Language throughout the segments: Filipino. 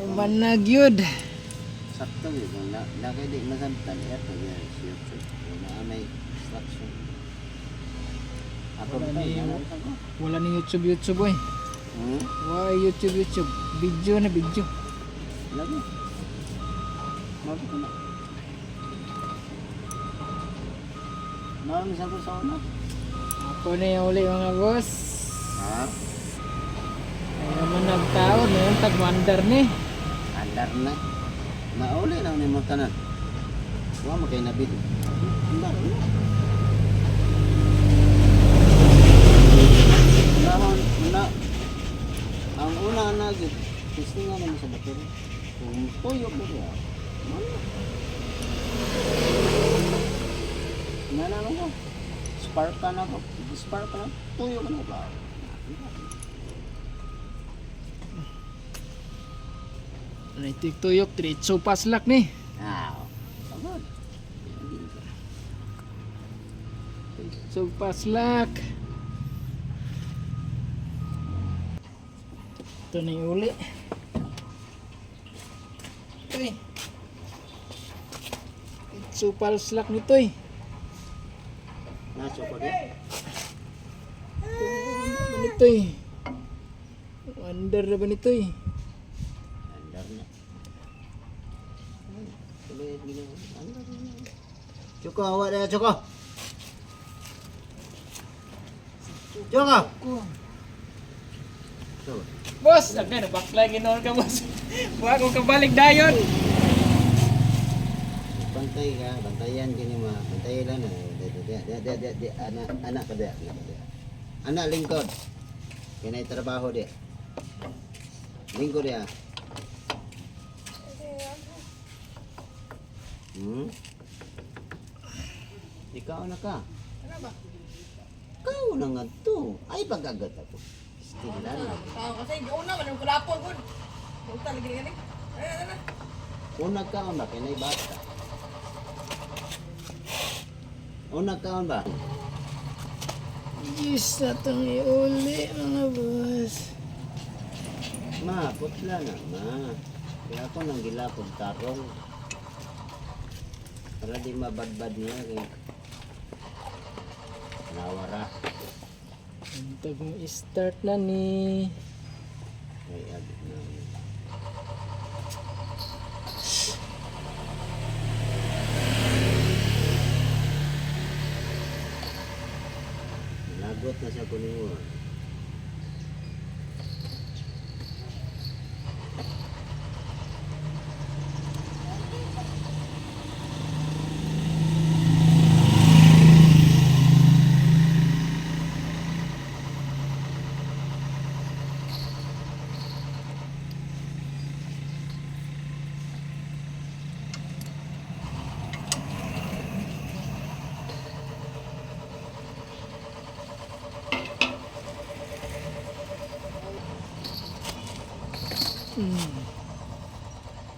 Manag yun. Sakto yun. Lagay di masamtan. Ito yun. YouTube. Na may instruction. Ako Wala ni YouTube boy. Why YouTube. Video na video. Lagi. Mabi ko na. Maraming sagot sa una. Ako na yung uli mga boss. Ha? Ay naman nagtaon na yung tagmandar ni. Andar na. Nauli na ni mo tanan. Wa mo kay nabili. Andar na. Una. Ang una na gid. Testing nga naman sa battery. Kung tuyo ko diya. Naman ko. Spark ka na ko. Spark ka na. Tuyo ka na ba? Naitik tuyok, diretso paslak ni. Pagod. So paslak. Ito na yung uli. Uy. So paslak nito eh. Naso ko din. Ano ito eh. Under na ba nito eh. Andar na. Tuloy gini. Andar na. Chuko, awak dia Chuko. Chuko. Tuh. Boss, agad na backline ginoon ka boss. Huwag ko kabalik dayon. Bantay ka, bantayan gini mah. Bantay lang na. Dia anak ka dia. Anak lingkod. Kena trabaho dia. Lingkod dia. Ikaw na ka. Ano ba? Kau na nga to. Ay pagagat ako. Stilan na. Kasi una man ang kulapon kun. Punta lagi gani. Ano. Unag kaon ba? Kaya bata. Unag kaon ba? Yes, na itong iuli mga boss. Ma, putla na ma. Kaya ako nang gilapog tarong. Para di mabadbad niya. Kaya nawara. Antag mo start na ni. Ay, agit na. Lagot na siya kuningon.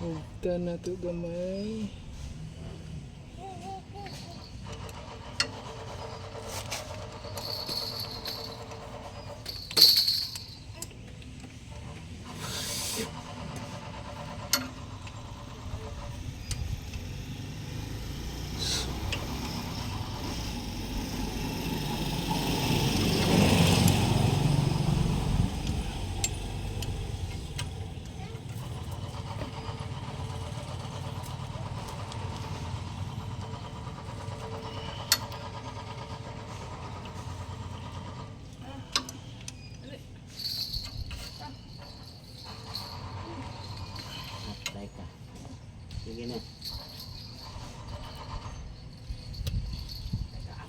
Huwag na ito gamay. Atay ka. Sige na.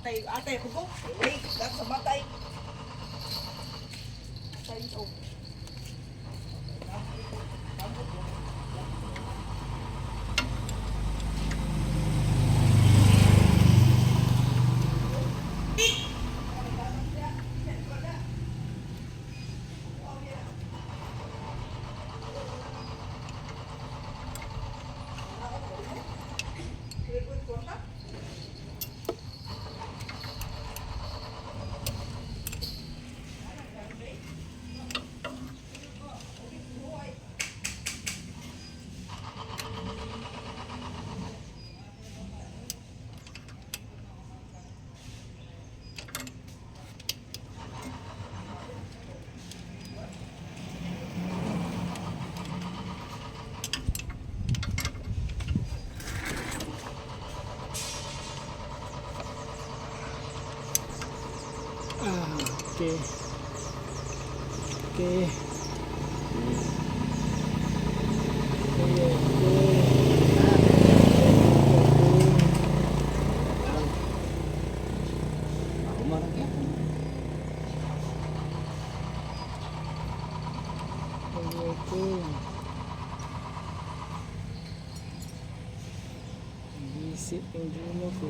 Atay ko ko. Ay, sa batay. Atay oh. Okay. Okay. Ako marang yan. Visit yung Juno ko.